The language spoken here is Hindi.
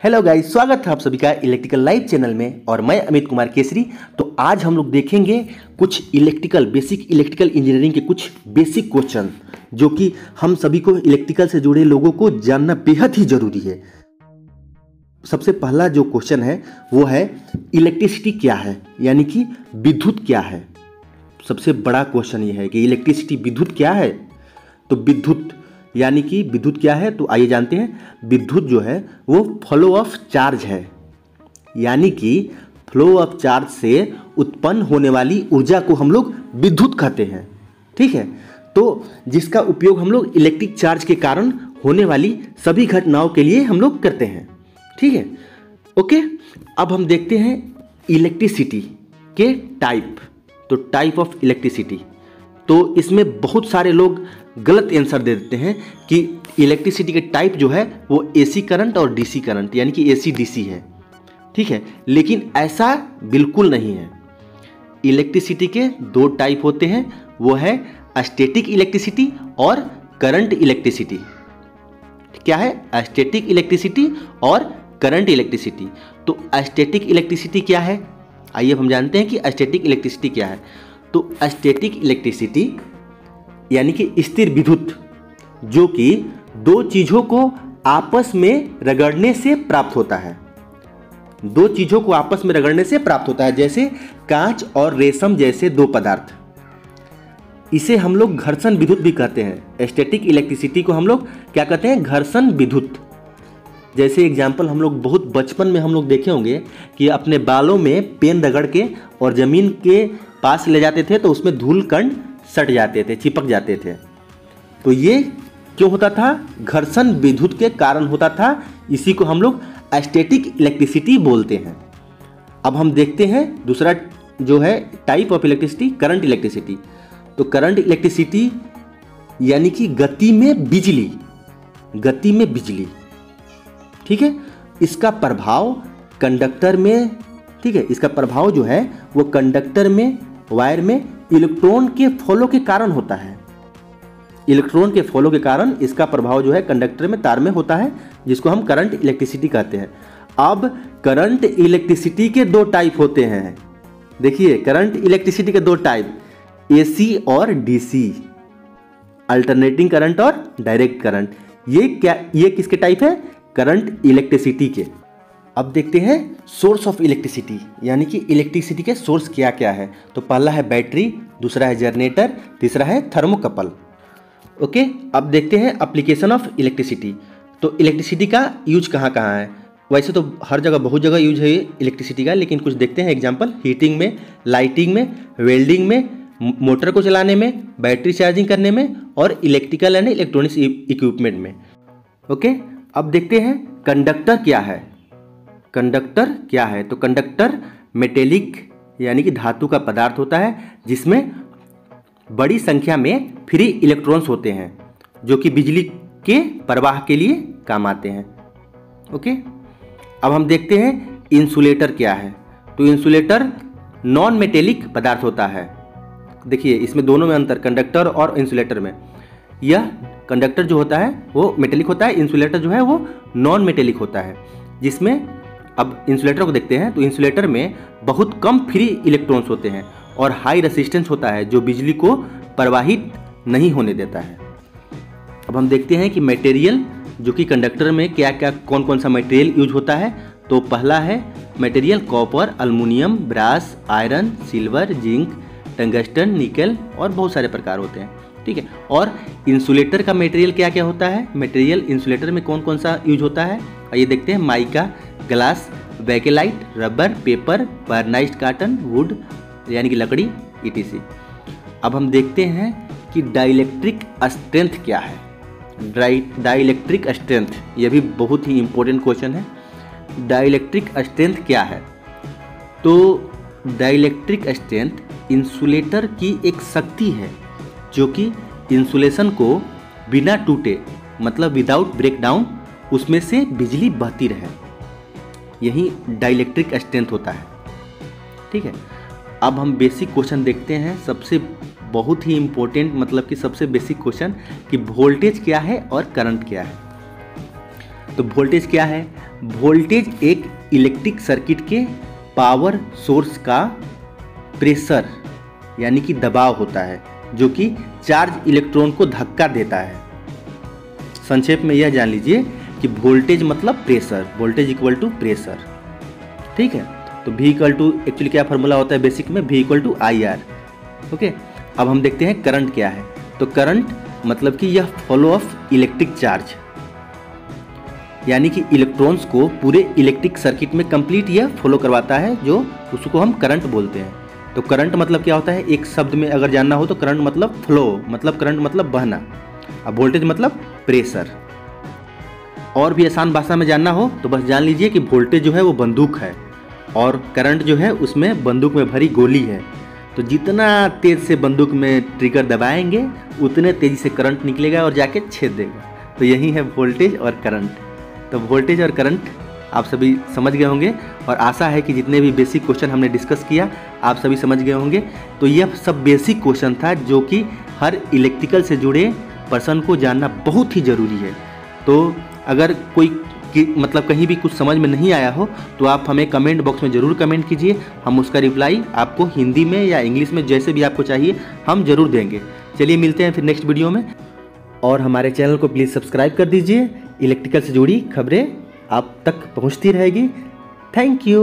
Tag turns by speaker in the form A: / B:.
A: हेलो गाइस, स्वागत है आप सभी का इलेक्ट्रिकल लाइव चैनल में और मैं अमित कुमार केसरी। तो आज हम लोग देखेंगे कुछ बेसिक इलेक्ट्रिकल इंजीनियरिंग के कुछ बेसिक क्वेश्चन जो कि हम सभी को इलेक्ट्रिकल से जुड़े लोगों को जानना बेहद ही जरूरी है। सबसे पहला जो क्वेश्चन है वो है इलेक्ट्रिसिटी क्या है, यानी कि विद्युत क्या है। सबसे बड़ा क्वेश्चन ये है कि इलेक्ट्रिसिटी विद्युत क्या है। तो विद्युत यानी कि विद्युत क्या है, तो आइए जानते हैं। विद्युत जो है वो फ्लो ऑफ चार्ज है, यानी कि फ्लो ऑफ चार्ज से उत्पन्न होने वाली ऊर्जा को हम लोग विद्युत कहते हैं। ठीक है, तो जिसका उपयोग हम लोग इलेक्ट्रिक चार्ज के कारण होने वाली सभी घटनाओं के लिए हम लोग करते हैं। ठीक है, ओके। अब हम देखते हैं इलेक्ट्रिसिटी के टाइप। तो टाइप ऑफ इलेक्ट्रिसिटी, तो इसमें बहुत सारे लोग गलत आंसर दे देते हैं कि इलेक्ट्रिसिटी के टाइप जो है वो एसी करंट और डीसी करंट यानी कि एसी डीसी है। ठीक है, लेकिन ऐसा बिल्कुल नहीं है। इलेक्ट्रिसिटी के दो टाइप होते हैं, वो है स्टैटिक इलेक्ट्रिसिटी और करंट इलेक्ट्रिसिटी। क्या है? स्टैटिक इलेक्ट्रिसिटी और करंट इलेक्ट्रिसिटी। तो स्टैटिक इलेक्ट्रिसिटी क्या है, आइए हम जानते हैं कि स्टैटिक इलेक्ट्रिसिटी क्या है। तो स्टैटिक इलेक्ट्रिसिटी यानी कि स्थिर विद्युत, जो कि दो चीजों को आपस में रगड़ने से प्राप्त होता है। दो चीजों को आपस में रगड़ने से प्राप्त होता है, जैसे कांच और रेशम जैसे दो पदार्थ। इसे हम लोग घर्षण विद्युत भी कहते हैं। स्टैटिक इलेक्ट्रिसिटी को हम लोग क्या कहते हैं? घर्षण विद्युत। जैसे एग्जाम्पल हम लोग बहुत बचपन में हम लोग देखे होंगे कि अपने बालों में पेन रगड़ के और जमीन के पास ले जाते थे तो उसमें धूल कण सट जाते थे, चिपक जाते थे। तो ये क्यों होता था? घर्षण विद्युत के कारण होता था। इसी को हम लोग स्टैटिक इलेक्ट्रिसिटी बोलते हैं। अब हम देखते हैं दूसरा जो है type of electricity, current electricity. तो करंट इलेक्ट्रिसिटी यानी कि गति में बिजली, गति में बिजली। ठीक है, इसका प्रभाव कंडक्टर में, ठीक है, इसका प्रभाव जो है वो कंडक्टर में, वायर में इलेक्ट्रॉन के फ्लो के कारण होता है। इलेक्ट्रॉन के फ्लो के कारण इसका प्रभाव जो है कंडक्टर में, तार में होता है, जिसको हम करंट इलेक्ट्रिसिटी कहते हैं। अब करंट इलेक्ट्रिसिटी के दो टाइप होते हैं। देखिए, करंट इलेक्ट्रिसिटी के दो टाइप, एसी और डीसी, अल्टरनेटिंग करंट और डायरेक्ट करंट। ये किसके टाइप है? करंट इलेक्ट्रिसिटी के। अब देखते हैं सोर्स ऑफ इलेक्ट्रिसिटी, यानी कि इलेक्ट्रिसिटी के सोर्स क्या क्या है। तो पहला है बैटरी, दूसरा है जनरेटर, तीसरा है थर्मोकपल। ओके, अब देखते हैं एप्लीकेशन ऑफ इलेक्ट्रिसिटी। तो इलेक्ट्रिसिटी का यूज कहाँ कहाँ है? वैसे तो हर जगह, बहुत जगह यूज है इलेक्ट्रिसिटी का, लेकिन कुछ देखते हैं एग्जाम्पल। हीटिंग में, लाइटिंग में, वेल्डिंग में, मोटर को चलाने में, बैटरी चार्जिंग करने में और इलेक्ट्रिकल एंड इलेक्ट्रॉनिक्स इक्विपमेंट में। ओके, अब देखते हैं कंडक्टर क्या है। कंडक्टर क्या है? तो कंडक्टर मेटेलिक यानी कि धातु का पदार्थ होता है, जिसमें बड़ी संख्या में फ्री इलेक्ट्रॉन्स होते हैं, जो कि बिजली के प्रवाह के लिए काम आते हैं। ओके, अब हम देखते हैं इंसुलेटर क्या है। तो इंसुलेटर नॉन मेटेलिक पदार्थ होता है। देखिए, इसमें दोनों में अंतर, कंडक्टर और इंसुलेटर में। यह कंडक्टर जो होता है वो मेटेलिक होता है, इंसुलेटर जो है वो नॉन मेटेलिक होता है, जिसमें, अब इंसुलेटर को देखते हैं, तो इंसुलेटर में बहुत कम फ्री इलेक्ट्रॉन्स होते हैं और हाई रेसिस्टेंस होता है, जो बिजली को प्रवाहित नहीं होने देता है। अब हम देखते हैं कि मटेरियल, जो कि कंडक्टर में क्या क्या, कौन कौन सा मटेरियल यूज होता है। तो पहला है material copper, aluminium, brass, iron, silver, zinc, tungsten, nickel और बहुत सारे प्रकार होते हैं। ठीक है, और इंसुलेटर का मटेरियल क्या क्या होता है? मटेरियल इंसुलेटर में कौन कौन सा यूज होता है, ये देखते हैं। Mica, glass, bakelite, rubber, paper, varnished cotton, wood यानी कि लकड़ी, etc। अब हम देखते हैं कि डाइलेक्ट्रिक स्ट्रेंथ क्या है। डाइलेक्ट्रिक स्ट्रेंथ, यह भी बहुत ही इंपॉर्टेंट क्वेश्चन है। डाइलेक्ट्रिक स्ट्रेंथ क्या है? तो डाइलेक्ट्रिक स्ट्रेंथ इंसुलेटर की एक शक्ति है, जो कि इंसुलेशन को बिना टूटे, मतलब विदाउट ब्रेकडाउन, उसमें से बिजली बहती रहे। यही डाइलेक्ट्रिक स्ट्रेंथ होता है। ठीक है, अब हम बेसिक क्वेश्चन देखते हैं। सबसे बहुत ही इंपॉर्टेंट, मतलब कि सबसे बेसिक क्वेश्चन कि वोल्टेज क्या है और करंट क्या है। तो वोल्टेज क्या है? वोल्टेज एक इलेक्ट्रिक सर्किट के पावर सोर्स का प्रेशर यानी कि दबाव होता है जो कि चार्ज इलेक्ट्रॉन को धक्का देता है। संक्षेप में यह जान लीजिए कि वोल्टेज मतलब pressure, voltage equal to pressure. ठीक है, तो V इक्वल टू एक्चुअली क्या फॉर्मूला होता है बेसिक में? V equal to IR। Okay, अब हम देखते हैं करंट क्या है। तो करंट मतलब कि यह फ्लो ऑफ इलेक्ट्रिक चार्ज, यानी कि इलेक्ट्रॉन्स को पूरे इलेक्ट्रिक सर्किट में कंप्लीट यह फॉलो करवाता है, जो उसको हम करंट बोलते हैं। तो करंट मतलब क्या होता है? एक शब्द में अगर जानना हो तो करंट मतलब फ्लो, मतलब करंट मतलब बहना। अब वोल्टेज मतलब प्रेशर। और भी आसान भाषा में जानना हो तो बस जान लीजिए कि वोल्टेज जो है वो बंदूक है और करंट जो है उसमें बंदूक में भरी गोली है। तो जितना तेज से बंदूक में ट्रिगर दबाएंगे उतने तेजी से करंट निकलेगा और जाके छेद देगा। तो यही है वोल्टेज और करंट। तो वोल्टेज और करंट आप सभी समझ गए होंगे और आशा है कि जितने भी बेसिक क्वेश्चन हमने डिस्कस किया आप सभी समझ गए होंगे। तो यह सब बेसिक क्वेश्चन था जो कि हर इलेक्ट्रिकल से जुड़े पर्सन को जानना बहुत ही ज़रूरी है। तो अगर कोई मतलब कहीं भी कुछ समझ में नहीं आया हो तो आप हमें कमेंट बॉक्स में ज़रूर कमेंट कीजिए, हम उसका रिप्लाई आपको हिंदी में या इंग्लिश में जैसे भी आपको चाहिए हम ज़रूर देंगे। चलिए मिलते हैं फिर नेक्स्ट वीडियो में, और हमारे चैनल को प्लीज़ सब्सक्राइब कर दीजिए। इलेक्ट्रिकल से जुड़ी खबरें आप तक पहुंचती रहेगी। Thank you.